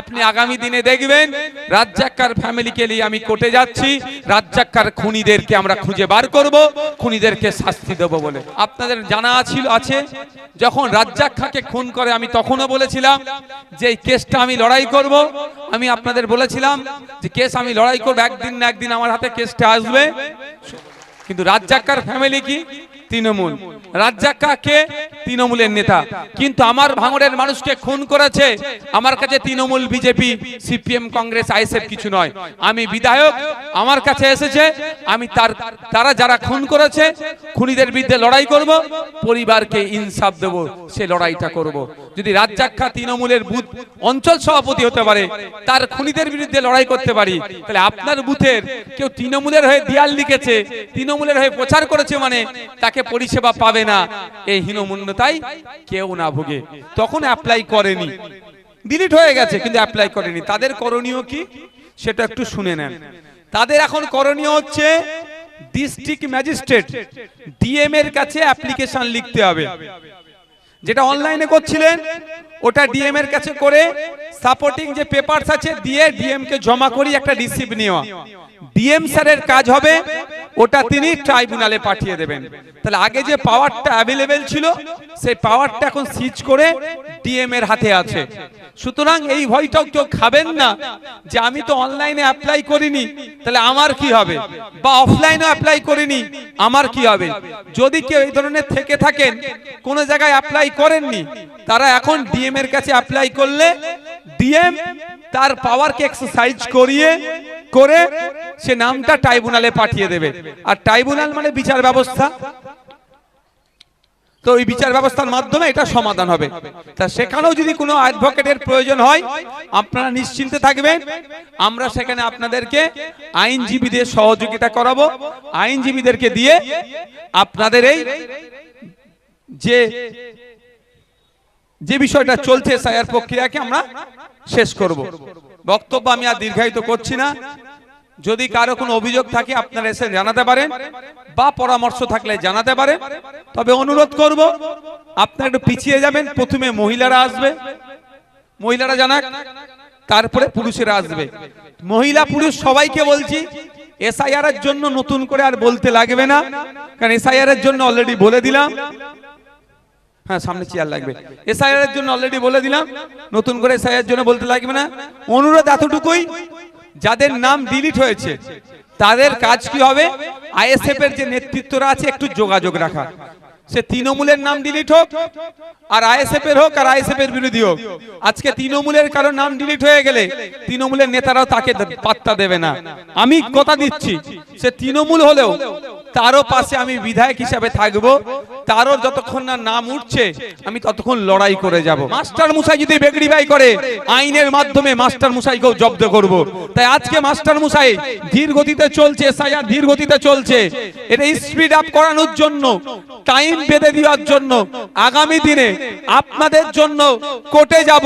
আপনি আগামী দিনে দেখবেন রাজ্জাক্কার ফ্যামিলিকে নিয়ে আমি কোর্টে যাচ্ছি, রাজ্জাক্কার খুনিদেরকে আমরা খুঁজে বার করব, খুনিদেরকে শাস্তি দেব বলে। আপনাদের জানা আছে যখন রাজ্জাক্কাকে খুন করে আমি তখনও বলেছিলাম যে এই কেসটা আমি লড়াই করব। আমি আপনাদের বলেছিলাম যে কেস আমি লড়াই করব, একদিন না একদিন আমার হাতে কেসটা আসবে। কিন্তু রাজ্জাক্কার ফ্যামিলি কি তৃণমূল, রাজ্জাক্কা কে তৃণমূলের নেতা, কিন্তু আমার ভাঙড়ের মানুষকে খুন করেছে। আমার কাছে Trinamool, BJP, CPM, Congress, ISF কিছু নয়। আমি বিধায়ক, আমার কাছে এসেছে, আমি তারা যারা খুন করেছে খুনিদের বিরুদ্ধে লড়াই করব, পরিবারকে ইনসাফ দেব, সে লড়াইটা করব। যদি রাজ্জাক্কা তৃণমূলের বুথ অঞ্চল সভাপতি হতে পারে, তার খুনিদের বিরুদ্ধে লড়াই করতে পারি, তাহলে আপনার বুথের কেউ তৃণমূলের হয়ে দেয়াল লিখেছে, তৃণমূলের হয়ে প্রচার করেছে, মানে তাকে পরিষেবা পাবে না, এই হীনমন্যতায় কেউ না ভোগে। তখন অ্যাপ্লাই করেনি, ডিলিট হয়ে গেছে, কিন্তু অ্যাপ্লাই করেনি। তাদের করণীয় কি সেটা একটু শুনে নেন। তাদের এখন করণীয় হচ্ছে ডিস্ট্রিক্ট ম্যাজিস্ট্রেট ডিএম এর কাছে অ্যাপ্লিকেশন লিখতে হবে। যেটা অনলাইনে করছিলেন ওটা ডিএম এর কাছে করে সাপোর্টিং যে পেপারস আছে দিয়ে ডিএম কে জমা করি একটা রিসিভ নেওয়া। ডিএম স্যারের কাজ হবে ওটা তিনি ট্রাইব্যুনালে পাঠিয়ে দেবেন। তাহলে আগে যে পাওয়ারটা অ্যাভেলেবেল ছিল সেই পাওয়ারটা এখন সিজ করে ডিএম এর হাতে আছে। সুতরাং এই ভয়টাও কেউ খাবেন না যে আমি তো অনলাইনে অ্যাপ্লাই করিনি তাহলে আমার কি হবে, বা অফলাইনে অ্যাপ্লাই করিনি আমার কি হবে। যদি কেউ এই ধরনের থেকে থাকেন, কোন জায়গায় অ্যাপ্লাই করেননি, তারা এখন ডিএম এর কাছে অ্যাপ্লাই করলে ডিএম তার পাওয়ারকে এক্সারসাইজ করে সে নামটা ট্রাইব্যুনালে পাঠিয়ে দেবে। আর ট্রাইব্যুনাল মানে বিচার ব্যবস্থা, তো এই বিচার ব্যবস্থার মাধ্যমে এটা সমাধান হবে। তা সেখানেও যদি কোনো অ্যাডভোকেটের প্রয়োজন হয় আপনারা নিশ্চিন্তে থাকবেন, আমরা সেখানে আপনাদেরকে আইনজীবীদের সহযোগিতা করাবো। আইনজীবীদেরকে দিয়ে আপনাদের এই যে বিষয়টা চলছে এসআইআর প্রক্রিয়াকে আমরা শেষ করব। বক্তব্য আমি আর দীর্ঘায়িত করছি না। যদি কারো কোনো অভিযোগ থাকে আপনারা এসে জানাতে পারেন, বা পরামর্শ থাকলে জানাতে পারেন। তবে অনুরোধ করব আপনারা একটু পিছিয়ে যাবেন, প্রথমে মহিলারা আসবে, মহিলারা জানাক, তারপরে পুরুষেরা আসবে। মহিলা পুরুষ সবাইকে বলছি এসআইআর এর জন্য নতুন করে আর বলতে লাগবে না, কারণ এসআইআর এর জন্য অলরেডি বলে দিলাম। হ্যাঁ, সামনে চেয়ার লাগবে। এসআইআর এর জন্য অলরেডি বলে দিলাম, নতুন করে এসআইআর এর জন্য বলতে লাগবে না। অনুরোধ এতটুকুই, যাদের নাম ডিলিট হয়েছে তাদের কাজ কি হবে, আইএসএফ এর যে নেতৃত্বরা আছে একটু যোগাযোগ রাখা। সে তৃণমূলের নাম ডিলিট হোক আর আইএসএফ এর হোক আর আইএসএফ এর বিরোধী হোক, আজকে তৃণমূলের কারো নাম ডিলিট হয়ে গেলে তৃণমূলের নেতারাও তাকে পাত্তা দেবে না। আমি কথা দিচ্ছি, সে তৃণমূল হলেও তারও পাশে আমি বিধায়ক হিসাবে থাকবো, তারও যতক্ষণ না নাম উঠছে আমি ততক্ষণ লড়াই করে যাব। মাস্টার মশাই যদি বেগড়ি বাই করে আইনের মাধ্যমে মাস্টার মশাইকেও জব্দ করব। তাই আজকে মাস্টার মশাই ধীর গতিতে চলছে, এসআইআর ধীর গতিতে চলছে, এটা স্পিড আপ করানোর জন্য, টাইম বেঁধে দেওয়ার জন্য আগামী দিনে আপনাদের জন্য কোর্টে যাব,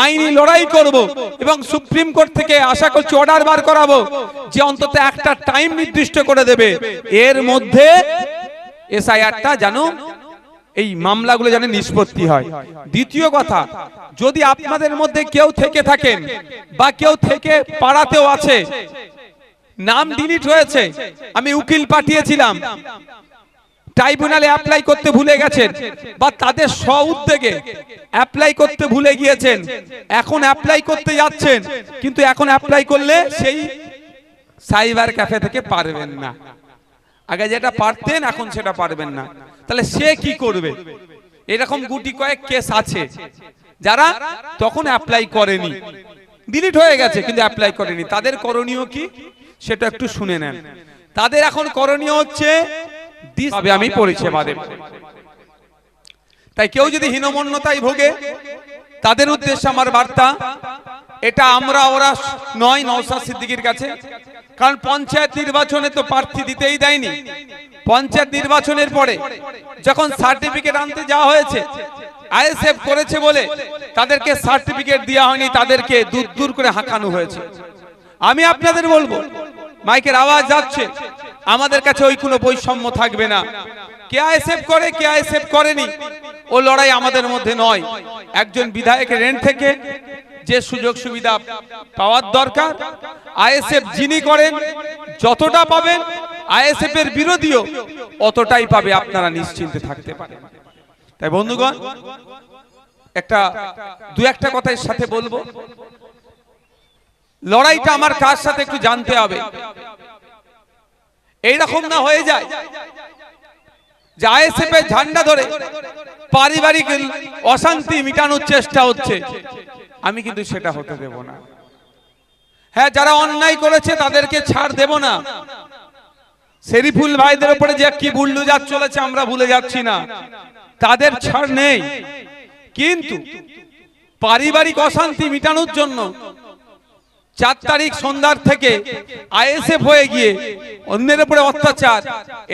আইনি লড়াই করব এবং সুপ্রিম কোর্ট থেকে আশা করছি অর্ডার বার করাবো যে অন্তত একটা টাইম নির্দিষ্ট করে দেবে, এর মধ্যে এসআইআরটা যেন এই মামলাগুলো যেন নিষ্পত্তি হয়। দ্বিতীয় কথা, যদি আপনাদের মধ্যে কেউ থেকে থাকেন বা কেউ থেকে পাড়াতেও আছে নাম ডিলিট হয়েছে, আমি উকিল পাঠিয়েছিলাম, ট্রাইব্যুনালে অ্যাপ্লাই করতে ভুলে গেছেন বা তাদের স্ব-উদ্যোগে অ্যাপ্লাই করতে ভুলে গিয়েছেন, এখন অ্যাপ্লাই করতে যাচ্ছেন কিন্তু এখন অ্যাপ্লাই করলে সেই সাইবার ক্যাফে থেকে পারবেন না, আগে যেটা পারতেন এখন সেটা পারবেন না, তাহলে সে কি করবে? এরকম গুটি কয়েক কেস আছে যারা তখন অ্যাপ্লাই করেনি, ডিলিট হয়ে গেছে কিন্তু অ্যাপ্লাই করেনি। তাদের করণীয় কি সেটা একটু শুনে নেন। তাদের এখন করণীয় হচ্ছে আমি পরিষেবা দেব। তাই কেউ যদি হীনমন্যতায় ভোগে তাদের উদ্দেশ্যে আমার বার্তা, এটা আমরা ওরা নয় নওশাদ সিদ্দিকীর কাছে, কারণ পঞ্চায়েত নির্বাচনে তো প্রার্থী দিতেই দেয়নি। পঞ্চায়েত নির্বাচনের পরে যখন সার্টিফিকেট আনতে যাওয়া হয়েছে, আইএসএফ করেছে বলে তাদেরকে সার্টিফিকেট দেওয়া হয়নি, তাদেরকে দূর দূর করে হাঁকানো হয়েছে। আমি আপনাদের বলবো, মাইকের আওয়াজ যাচ্ছে, আমাদের কাছে ওই কোনো বৈষম্য থাকবে না। কে আইএসএফ করে কে আইএসএফ করেনি ও লড়াই আমাদের মধ্যে নয়। একজন বিধায়কের রেন্ট থেকে যে সুযোগ সুবিধা পাওয়ার দরকার আইএসএফ যিনি করেন যতটা পাবেন আইএসএফ এর বিরোধীও অতটাই পাবে, আপনারা নিশ্চিন্তে থাকতে পারেন। তাই বন্ধুগণ, দু একটা কথার সাথে বলবো, লড়াইটা আমার কার সাথে একটু জানতে হবে। এইরকম না হয়ে যায় যে আইএসএফ এর ঝান্ডা ধরে পারিবারিক অশান্তি মিটানোর চেষ্টা হচ্ছে, আমি কিন্তু সেটা হতে দেব না। হ্যাঁ, যারা অন্যায় করেছে তাদেরকে ছাড় দেব না। শরীফুল ভাইদের উপরে যে কি বুলডোজার চলেছে আমরা ভুলে যাচ্ছি না, তাদের ছাড় নেই। কিন্তু পারিবারিক অশান্তি মিটানোর জন্য 4 তারিখ সন্ধ্যার থেকে আইএসএফ হয়ে গিয়ে অন্যের উপরে অত্যাচার,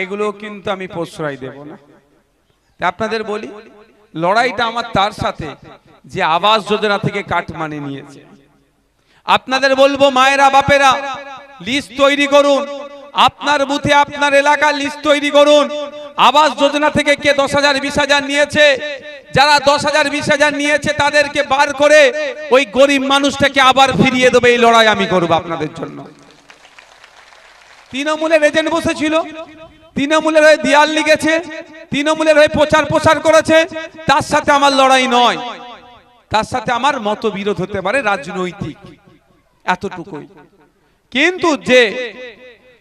এগুলো কিন্তু আমি প্রশ্রয় দেব না। আপনাদের বলি, লড়াইটা আমার তার সাথে যে আবাস যোজনা থেকে কাটমানি নিয়েছে। আপনাদের বলবো, মায়েরা বাপেরা লিস্ট তৈরি করুন, আপনার বুথে আপনার এলাকার লিস্ট তৈরি করুন। আবাস যোজনা থেকে কে 10,000 20,000 নিয়েছে, যারা 10,000 20,000 নিয়েছে তাদেরকে বার করে ওই গরিব মানুষটাকে আবার ফিরিয়ে দেবে। এই লড়াই আমি করব আপনাদের জন্য। তৃণমূলের এজেন্ট বসেছিল, তৃণমূলের হয়ে দেয়াল লিখেছে, তৃণমূলের হয়ে প্রচার করেছে, তার সাথে আমার লড়াই নয়। তার সাথে আমার মতবিরোধ হতে পারে রাজনৈতিক, এতটুকুই। কিন্তু যে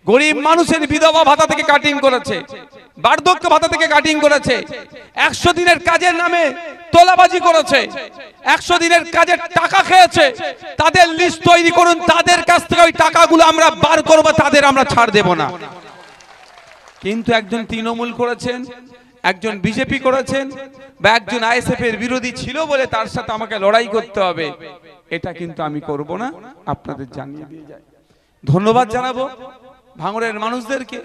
গরিব মানুষের বিধবা ভাতা থেকে কাটিং করেছে, বার্ধক্য ভাতা থেকে কাটিং করেছে, 100 দিনের কাজের নামে তোলাবাজি করেছে, 100 দিনের কাজের টাকা খেয়েছে, তাদের লিস্ট তৈরি করুন। তাদের কাছ থেকে ওই টাকাগুলো আমরা বার করব, তাদের আমরা ছাড় দেব না। কিন্তু একজন তৃণমূল করেছেন, একজন বিজেপি করেছেন, বা একজন আইএসএফ এর বিরোধী ছিল বলে তার সাথে আমাকে লড়াই করতে হবে, এটা কিন্তু আমি করব না, আপনাদের জানিয়ে দিয়ে যাই। ধন্যবাদ জানাবো ভাঙড়ের মানুষদেরকে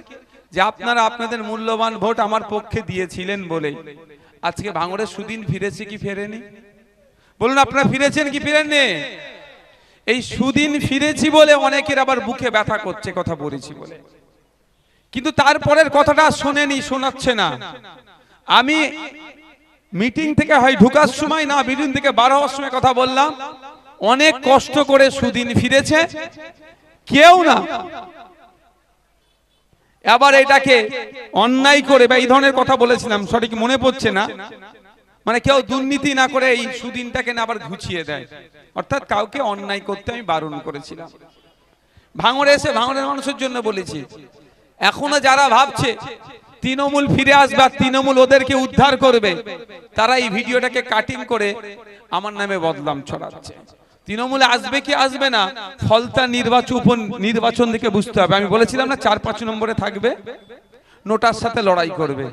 যে আপনারা আপনাদের মূল্যবান ভোট আমার পক্ষে দিয়েছিলেন বলেই আজকে ভাঙড়ের সুদিন ফিরেছে কি ফেরেনি? বলুন, আপনারা ফিরেছেন কি ফিরেননি? এই সুদিন ফিরেছি বলে অনেকের আবার বুকে ব্যথা করছে কথা বলেছি বলে, কিন্তু তারপরের কথাটা শোনেনি, শোনাচ্ছে না। আমি মিটিং থেকে হয় ঢুকার সময় না মিটিং থেকে বার হওয়ার সময় কথা বললাম, অনেক কষ্ট করে সুদিন ফিরেছে কেউ না। আবার এটাকে অন্যায় করে বা এই ধরনের কথা বলেছিলাম, সঠিক মনে পড়ছে না, মানে কেউ দুর্নীতি না করে এই সুদিনটাকে না আবার ঘুচিয়ে দেয়, অর্থাৎ কাউকে অন্যায় করতে আমি বারণ করেছিলাম। ভাঙড়ে এসে ভাঙড়ের মানুষের জন্য বলেছি, এখনো যারা ভাবছে তৃণমূল ফিরে আসবে আর তৃণমূল ওদেরকে উদ্ধার করবে, তারা এই ভিডিওটাকে কাটিং করে আমার নামে বদনাম ছড়াচ্ছে। তৃণমূলে আসবে কি আসবে না, ফলতা নির্বাচন থেকে বুঝতে হবে। আমি বলেছিলাম না 4-5 নম্বরে থাকবে, নোটার সাথে লড়াই করবে,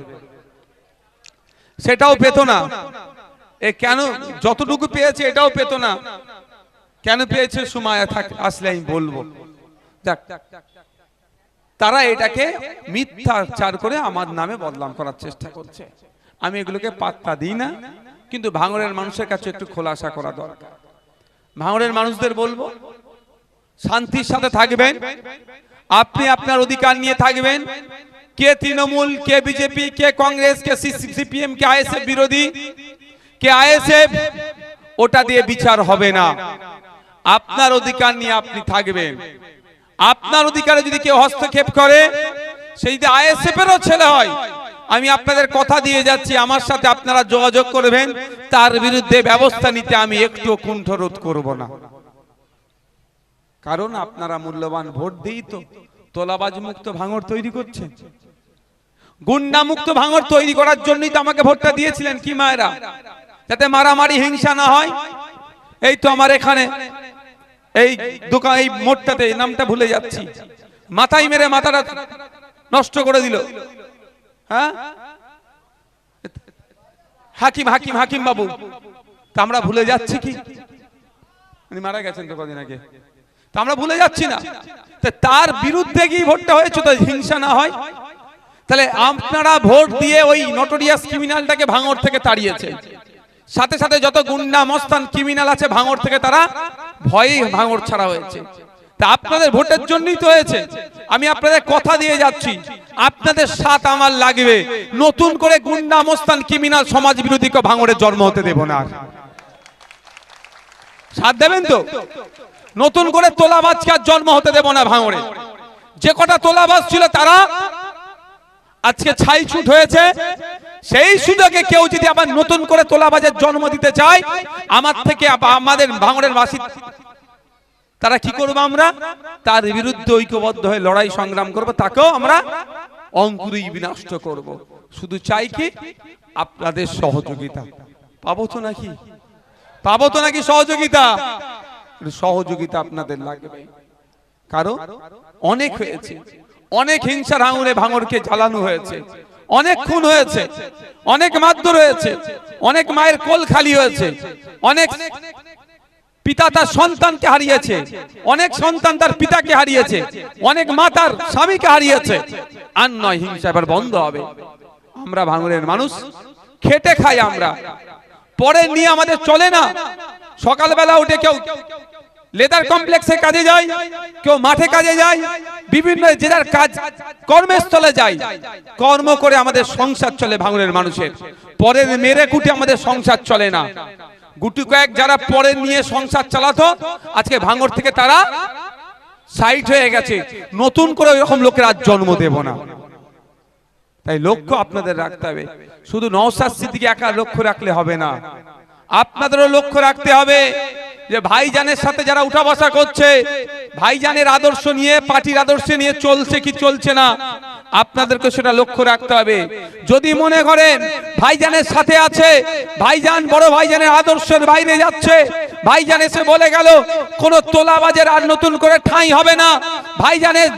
সেটাও পেত না। এ কেন যতটুকু পেয়েছে এটাও পেত না, কেন পেয়েছে সময় আসলে আমি বলবো। তারা এটাকে মিথ্যাচার করে আমার নামে বদনাম করার চেষ্টা করছে, আমি এগুলোকে পাত্তা দিই না। কিন্তু ভাঙড়ের মানুষের কাছে একটু খোলাসা করা দরকার। ভাঙড়ের মানুষদের বলবো, শান্তির সাথে থাকবেন, আপনি আপনার অধিকার নিয়ে থাকবেন। কে তৃণমূল, কে বিজেপি, কে কংগ্রেস, কে সিপিএম, কে আইএসএফ বিরোধী, কে আইএসএফ, ওটা দিয়ে বিচার হবে না। আপনার অধিকার নিয়ে আপনি থাকবেন। আপনার অধিকারে যদি কেউ হস্তক্ষেপ করে, সেই যে আইএসএফ এরও ছেলে হয়, আমি আপনাদের কথা দিয়ে যাচ্ছি, আমার সাথে আপনারা যোগাযোগ করবেন, তার বিরুদ্ধে ব্যবস্থা নিতে আমি একটু কুণ্ঠরোধ করব না। কারণ আপনারা মূল্যবান ভোট দিই তো তোলাবাজ মুক্ত ভাঙড় তৈরি করছেন, গুন্ডা মুক্ত ভাঙড় তৈরি করার জন্যই তো আমাকে ভোটটা দিয়েছিলেন কি মায়েরা, যাতে মারামারি হিংসা না হয়। এই তো আমার এখানে এই দোকান, এই মোড়টাতে, নামটা ভুলে যাচ্ছি, মাথায় মেরে মাথাটা নষ্ট করে দিল, হ্যাঁ, হাকিম হাকিম হাকিম বাবু, তা আমরা ভুলে যাচ্ছি কি? উনি মারা গেছেন তো কদিন আগে, তা আমরা ভুলে যাচ্ছি না। তার বিরুদ্ধে কি ভোটটা হয়েছে, তো হিংসা না হয়। তাহলে আপনারা ভোট দিয়ে ওই নটোরিয়াস ক্রিমিনালটাকে ভাঙড় থেকে তাড়িয়েছে, সাথে সাথে যত গুন্ডা মস্তান ক্রিমিনাল আছে ভাঙড় থেকে তারা ভয়ে ভাঙড় ছাড়া হয়েছে। তা আপনাদের ভোটের জন্যই তো হয়েছে। আমি আপনাদের কথা দিয়ে যাচ্ছি, আপনাদের সাথ আমার লাগবে। নতুন করে গুন্ডা মস্তান ক্রিমিনাল সমাজ বিরোধীকে ভাঙড়ে জন্ম হতে দেব না। সাথ দেবেন তো? নতুন করে তোলাবাজকে আর জন্ম হতে দেব না ভাঙড়ে। যে কটা তোলাবাজ ছিল তারা আজকে ছাই ছুট হয়েছে। সেই সুযোগে কেউ যদি আবার নতুন করে তোলাবাজের জন্ম দিতে চায়, আমার থেকে আমাদের ভাঙড়ের বাসী তারা কি করবো? আমরা তার বিরুদ্ধে ঐক্যবদ্ধ হয়ে লড়াই সংগ্রাম করব, তাকেও আমরা অঙ্কুরেই বিনষ্ট করব। শুধু চাই কি আপনাদের সহযোগিতা। পাবো তো নাকি? পাবো তো নাকি সহযোগিতা? সহযোগিতা আপনাদের লাগবে। কারণ অনেক হয়েছে, অনেক হিংসার আঙুলে ভাঙড়কে জ্বালানো হয়েছে, অনেক খুন হয়েছে, অনেক মারধর হয়েছে, অনেক মায়ের কোল খালি হয়েছে, অনেক পিতা তার সন্তানকে হারিয়েছে, অনেক সন্তান তার পিতাকে হারিয়েছে, অনেক মা তার স্বামীকে হারিয়েছে। আর নয়, হিংসা এবার বন্ধ হবে। আমরা ভাঙড়ের মানুষ খেটে খাই, আমরা পরে নিয়ে আমাদের চলে না। সকালবেলা উঠে কেউ লেদার কমপ্লেক্সে কাজে যায়, কেউ মাঠে কাজে যায়, বিভিন্ন যে যার কাজ কর্মস্থলে যায়, কর্ম করে আমাদের সংসার চলে ভাঙড়ের মানুষের। পরের মেরে কুটে আমাদের সংসার চলে না। গুটি কয়েক যারা পরে নিয়ে সংসার চালাতো, আজকে ভাঙড় থেকে তারা সাইড হয়ে গেছে। নতুন করে এরকম লোকের আজ জন্ম দেব না। তাই লক্ষ্য আপনাদের রাখতে হবে। শুধু নওশাদ সিদ্দিকী একা লক্ষ্য রাখলে হবে না, আপনাদেরও লক্ষ্য রাখতে হবে যে ভাইজানের সাথে যারা উঠা বসা করছে, ভাইজানের আদর্শ নিয়ে, পার্টির আদর্শ নিয়ে চলছে কি চলছে না, আপনাদেরকে সেটা লক্ষ্য রাখতে হবে। যদি মনে করেন ভাইজানের সাথে আছে, ভাইজান বড় ভাইজানের আদর্শের বাইরে যাচ্ছে, ভাইজান এসে বলে গেল কোন তোলাবাজের আর নতুন করে ঠাঁই হবে না, ভাইজানের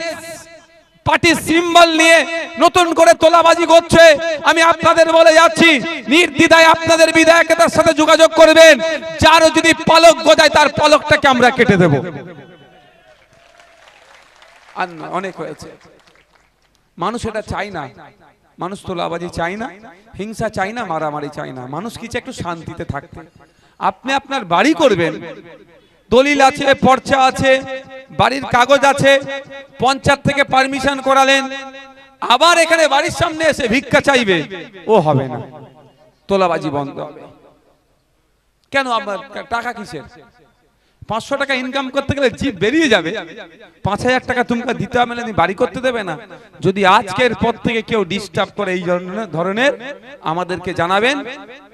পার্টির সিম্বল নিয়ে নতুন করে তোলাবাজি করছে, আমি আপনাদের বলে যাচ্ছি নির্দ্বিধায় আপনাদের বিধায়কের সাথে যোগাযোগ করবেন। যার যদি পালক গজায় তার পালকটাকে আমরা কেটে দেব। আর অনেক হয়েছে। মানুষ এটা চাই না, মানুষ তোলাবাজি চাই না, হিংসা চাই না, মারামারি চাই না। মানুষ কি চায়? একটু শান্তিতে থাকতে। আপনি আপনার বাড়ি করবেন, দলিল আছে, পর্চা আছে, বাড়ির কাগজ আছে, পঞ্চায়েত থেকে পারমিশন করালেন, আবার এখানে বাড়ির সামনে এসে ভিক্ষা চাইবে, ও হবে না। তোলাবাজি বন্ধ হবে। কেন? আপনার টাকা কিসের? 500 টাকা ইনকাম করতে গেলে জিভ বেরিয়ে যাবে, 5000 টাকা তুমি দিতে হবে না, বাড়ি করতে দেবে না। যদি আজকের পর থেকে কেউ ডিস্টার্ব করে এই ধরনের, আমাদেরকে জানাবেন,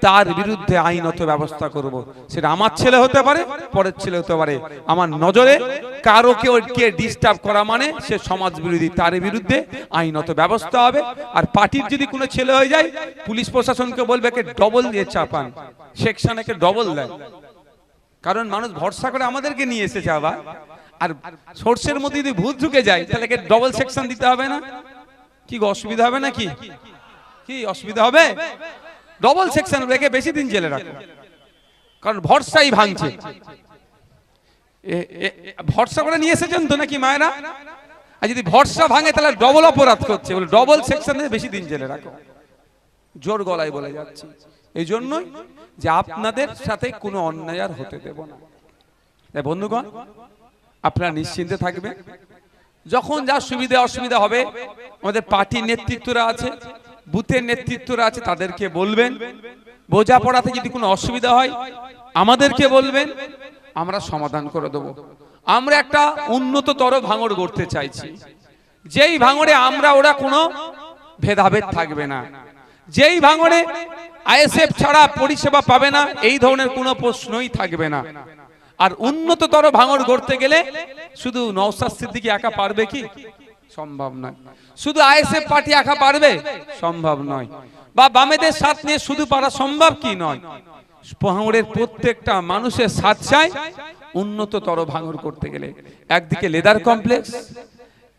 তার বিরুদ্ধে আইনত ব্যবস্থা করব। সেটা আমার ছেলে হতে পারে, পরের ছেলে হতে পারে। আমার নজরে কারো কে ডিস্টার্ব করা মানে সে সমাজ বিরোধী, তার বিরুদ্ধে আইনত ব্যবস্থা হবে। আর পার্টির যদি কোনো ছেলে হয়ে যায়, পুলিশ প্রশাসনকে বলবে কে ডবল দিয়ে চাপান, সেকশন একে ডবল দেয়। কারণ মানুষ ভরসা করে আমাদেরকে নিয়ে এসেছে। আবার আর সোর্সের মধ্যে যদি ভূত ঢুকে যায়, তাহলে ডবল সেকশন দিতে হবে না? কি অসুবিধা হবে নাকি? কি অসুবিধা হবে? ডবল সেকশন রেখে বেশি দিন জেলে রাখো। কারণ ভরসাই ভাঙছে। ভরসা করে নিয়ে এসেছেন তো নাকি মায়েরা? আর যদি ভরসা ভাঙে তাহলে ডবল অপরাধ করছে, বলে ডবল সেকশন দিয়ে বেশি দিন জেলে রাখো। জোর গলায় বলে যাচ্ছি। এই জন্যই যে আপনাদের সাথে কোনো অন্যায় আর হতে দেব না। তাই বন্ধুগণ, আপনারা নিশ্চিন্তে থাকবেন। যখন যা সুবিধা অসুবিধা হবে, আমাদের পার্টির নেতৃত্বরা আছে, বুথের নেতৃত্বরা আছে, তাদেরকে বলবেন। বোঝাপড়াতে যদি কোনো অসুবিধা হয় আমাদেরকে বলবেন, আমরা সমাধান করে দেব। আমরা একটা উন্নততর ভাঙড় গড়তে চাইছি, যেই ভাঙড়ে আমরা ওরা কোনো ভেদাভেদ থাকবে না, যেই ভাঙড়ে আইএসএফ ছাড়া পরিষেবা পাবে না, এই ধরনের কোনো প্রশ্নই থাকবে না। আর উন্নততর ভাঙড় গড়তে গেলে শুধু নওশাদ সিদ্দিকী একা পারবে কি? সম্ভব নয়। শুধু আইএসএফ পার্টি একা পারবে? সম্ভব নয়। বা বামেদের সাথ নিয়ে শুধু পারা সম্ভব কি? নয়। ভাঙড়ের প্রত্যেকটা মানুষের সাথ চাই উন্নততর ভাঙড় করতে গেলে। একদিকে লেদার কমপ্লেক্স,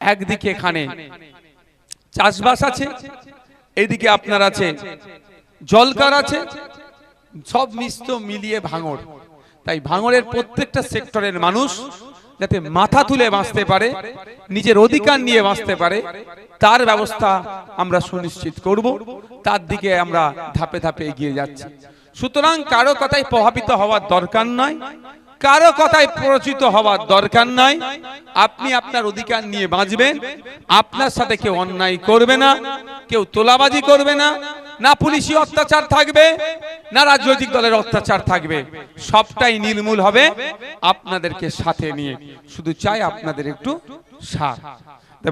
একদিকে এখানে চাষবাস আছে, এইদিকে আপনার আছে জলকার আছে, সব মিশ্র মিলিয়ে ভাঙড়। তাই ভাঙড়ের প্রত্যেকটা সেক্টরের মানুষ যাতে মাথা তুলে বাঁচতে পারে, নিজের অধিকার নিয়ে বাঁচতে পারে, তার ব্যবস্থা আমরা সুনিশ্চিত করব। তার দিকে আমরা ধাপে ধাপে এগিয়ে যাচ্ছি। সুতরাং কারো কথায় প্রভাবিত হওয়ার দরকার নয়, কারো কথায় প্ররোচিত হওয়ার দরকার নাই। আপনি আপনার অধিকার নিয়ে বাঁচবেন, আপনার সাথে কেউ অন্যায় করবে না, কেউ তোলাবাজি করবে না, না পুলিশি অত্যাচার থাকবে, না রাজনৈতিক দলের অত্যাচার থাকবে, সবটাই নির্মূল হবে আপনাদেরকে সাথে নিয়ে। শুধু চাই আপনাদের একটু সাথ।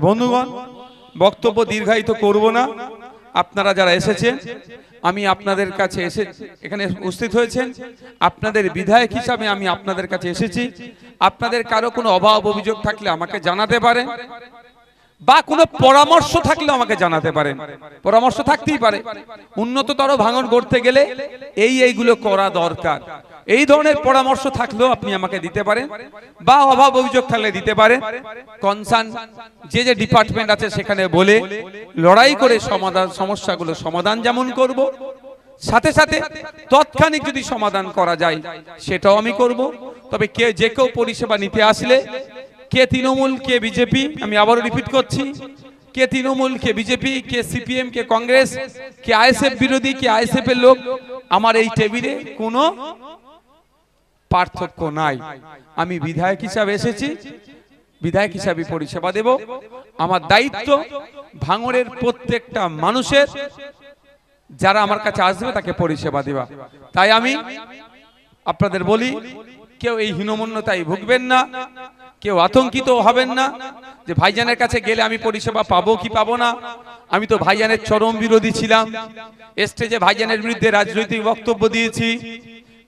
বন্ধুগণ, বক্তব্য দীর্ঘায়িত করব না। আপনারা যারা এসেছেন, আমি আপনাদের কাছে এখানে উপস্থিত হয়েছেন, আপনাদের বিধায়ক হিসাবে আমি আপনাদের কাছে এসেছি। আপনাদের কারো কোনো অভাব অভিযোগ থাকলে আমাকে জানাতে পারেন, বা কোনো পরামর্শ থাকলে আমাকে জানাতে পারেন। পরামর্শ থাকতেই পারে, উন্নততর ভাঙন করতে গেলে এইগুলো করা দরকার, এই ধরনের পরামর্শ থাকলেও আপনি আমাকে দিতে পারেন, বা অভাব অভিযোগ থাকলে দিতে পারেন। কনসার্ন যে ডিপার্টমেন্ট আছে সেখানে বলে লড়াই করে সমস্যাগুলো সমাধান যেমন করব, সাথে সাথে তৎক্ষণিক যদি সমাধান করা যায় সেটাও আমি করব। তবে যে কেউ পরিষেবা নিতে আসলে, কে তৃণমূল কে বিজেপি, আমি আবারও রিপিট করছি, কে তৃণমূল কে বিজেপি, কে সিপিএম কে কংগ্রেস, কে আইএসএফ বিরোধী, কে আইএসএফ এর লোক, আমার এই টেবিলে কোনো পার্থক্য নাই। আমি বিধায়ক হিসাবে এসেছি, বিধায়ক হিসাবে পরিষেবা দেব। আমার দায়িত্ব ভাঙড়ের প্রত্যেকটা মানুষের, যারা আমার কাছে আসবে তাকে পরিষেবা দেওয়া। তাই আমি আপনাদের বলি, কেউ এই হীনমন্যতায় ভুগবেন না, কেউ আতঙ্কিত হবেন না যে ভাইজানের কাছে গেলে আমি পরিষেবা পাবো কি পাবো না। আমি তো ভাইজানের চরম বিরোধী ছিলাম, স্টেজে ভাইজানের বিরুদ্ধে রাজনৈতিক বক্তব্য দিয়েছি,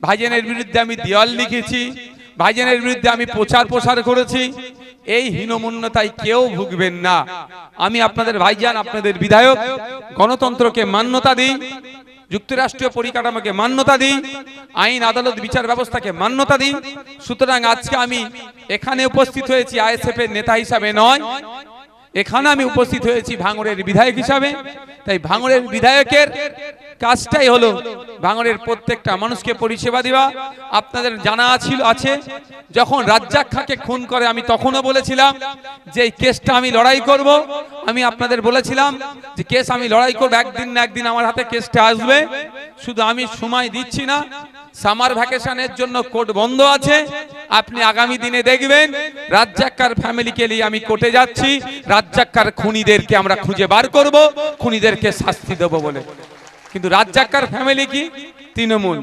ভাইজানের বিরুদ্ধে আমি দেওয়াল লিখেছি, ভাইজানের বিরুদ্ধে আমি প্রচার করেছি। এই হীনমন্যতায় কেউ ভুগবেন না। আমি আপনাদের ভাইজান, আপনাদের বিধায়ক, গণতন্ত্রকে মান্যতা দিই, যুক্তরাষ্ট্রীয় পরিকাঠামোকে মান্যতা দিই, আইন আদালত বিচার ব্যবস্থাকে মান্যতা দিই। সুতরাং আজকে আমি এখানে উপস্থিত হয়েছি আইএসএফ এর নেতা হিসাবে নয়, এখানে আমি উপস্থিত হয়েছি ভাঙড়ের বিধায়ক হিসাবে। তাই ভাঙড়ের বিধায়কের কাজটাই হলো ভাঙড়ের প্রত্যেকটা মানুষকে পরিষেবা দেওয়া। আপনাদের জানা আছে, যখন রাজ্জাক খাঁকে খুন করে আমি তখনও বলেছিলাম যে এই কেসটা আমি লড়াই করব। আমি আপনাদের বলেছিলাম যে কেস আমি লড়াই করব, একদিন না একদিন আমার হাতে কেসটা আসবে। শুধু আমি সময় দিচ্ছি না, সামার ভ্যাকেশনের জন্য কোর্ট বন্ধ আছে, আপনি আগামী দিনে দেখবেন রাজ্জাক্কার ফ্যামিলিকে নিয়ে আমি কোর্টে যাচ্ছি, রাজ্জাক্কার খুনিদেরকে আমরা খুঁজে বার করব, খুনিদেরকে শাস্তি দেব বলে। কিন্তু রাজ্জাক্কার ফ্যামিলি কি? তৃণমূল।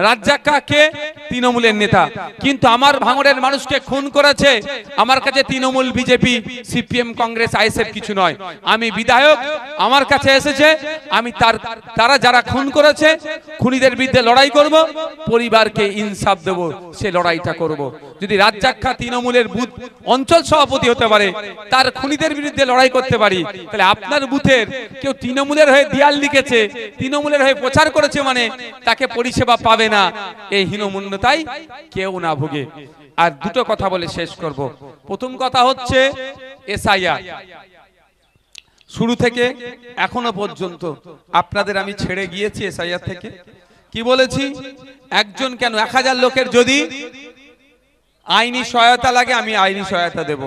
রাজ্জাক্কা কে? তৃণমূলের নেতা। কিন্তু আমার ভাঙড়ের মানুষকে খুন করেছে, আমার কাছে Trinamool, BJP, CPM, Congress, ISF কিছু নয়। আমি বিধায়ক, আমার কাছে এসেছে, আমি তারা যারা খুন করেছে খুনিদের বিরুদ্ধে লড়াই করব, পরিবারকে ইনসাফ দেব, সে লড়াইটা করব। যদি রাজ্জাক্কা তৃণমূলের বুথ অঞ্চল সভাপতি হতে পারে, তার খুনিদের বিরুদ্ধে লড়াই করতে পারি, তাহলে আপনার বুথের কেউ তৃণমূলের হয়ে দেয়াল লিখেছে, তৃণমূলের হয়ে প্রচার করেছে, মানে তাকে পরিষেবা পাবে না। এই হীনমন্যতায় কেউ না ভোগে। আর দুটো কথা বলে শেষ করব। প্রথম কথা হচ্ছে এসআইআর। শুরু থেকে এখনো পর্যন্ত আপনাদের আমি ছেড়ে গিয়েছি এসআইআর থেকে। কি বলেছি? একজন কেন 1000 লোকের যদি আইনি সহায়তা লাগে আমি আইনি সহায়তা দেব।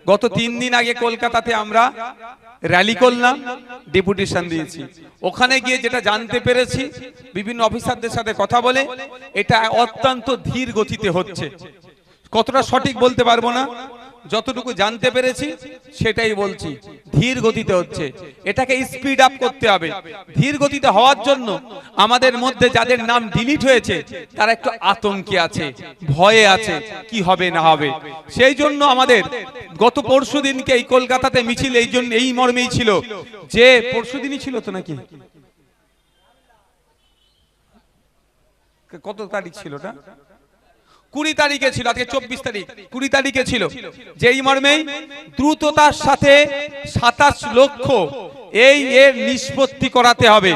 গত 3 দিন আগে কলকাতাতে আমরা র্যালি করলাম, ডেপুটেশন দিয়েছি। ওখানে গিয়ে যেটা জানতে পেরেছি, বিভিন্ন অফিসারদের সাথে কথা বলে, এটা অত্যন্ত ধীর গতিতে হচ্ছে। কতটা সঠিক বলতে পারবো না, যতটুকু জানতে পেরেছি সেটাই বলছি। ধীর গতিতে হচ্ছে, এটাকে স্পিড আপ করতে হবে। ধীর গতিতে হওয়ার জন্য আমাদের মধ্যে যাদের নাম ডিলিট হয়েছে তারা একটু আতঙ্কে আছে, ভয়ে আছে, কি হবে না হবে। সেই জন্য আমাদের গত পরশুদিনকে এই কলকাতাতে মিছিল এই মর্মেই ছিল, যে পরশুদিনই ছিল তো নাকি, কত তারিখ ছিল না, 20 তারিখে ছিল, আজকে 24 তারিখ, 20 তারিখে ছিল, যেই মর্মেই দ্রুততার সাথে 27 লক্ষ এর নিষ্পত্তি করাতে হবে।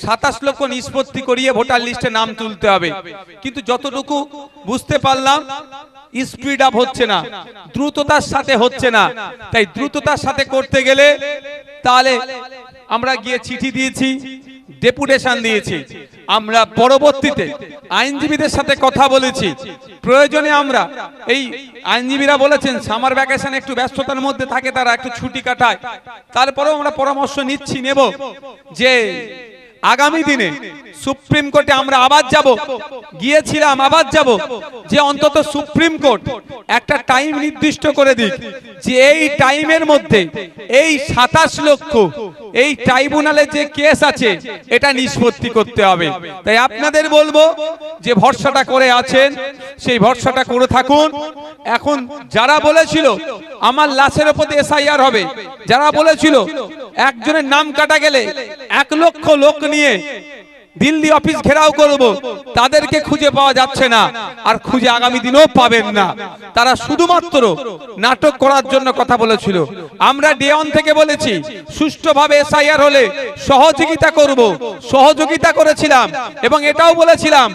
27 লক্ষ নিষ্পত্তি করিয়ে ভোটার লিস্টে নাম তুলতে হবে। কিন্তু যতটুকু বুঝতে পারলাম স্পিড আপ হচ্ছে না, দ্রুততার সাথে হচ্ছে না। তাই দ্রুততার সাথে করতে গেলে তাহলে আমরা গিয়ে চিঠি দিয়েছি, ডেপুটেশন দিয়েছি। আমরা পরবর্তীতে আইনজীবীদের সাথে কথা বলেছি, প্রয়োজনে আমরা এই আইনজীবীরা বলেছেন সামার ভ্যাকেশন একটু ব্যস্ততার মধ্যে থাকে, তারা একটু ছুটি কাটায়, তারপরেও আমরা পরামর্শ নেব যে আগামী দিনে সুপ্রিম কোর্টে আমরা আবার যাব, গিয়েছিলাম আবার যাব, যে অন্তত সুপ্রিম কোর্ট একটা টাইম নির্দিষ্ট করে দিক যে এই টাইমের মধ্যে এই 27 লক্ষ এই ট্রাইব্যুনালে যে কেস আছে এটা নিষ্পত্তি করতে হবে। তাই আপনাদের বলবো যে ভরসাটা করে আছেন সেই ভরসাটা করে থাকুন। এখন যারা বলেছিল আমার লাশের উপর এসআইআর হবে, যারা বলেছিল একজনের নাম কাটা গেলে 1 লক্ষ লোক নিয়ে দিল্লি অফিস ঘেরাও করব, তাদেরকে খুঁজে পাওয়া যাচ্ছে না, আর খুঁজে আগামী দিনেও পাবেন না। তারা শুধুমাত্র নাটক করার জন্য কথা বলেছিল। আমরা ডে ওয়ান থেকে বলেছি সুষ্ঠুভাবে এসআইআর হলে সহযোগিতা করব, সহযোগিতা করেছিলাম এবং এটাও বলেছিলাম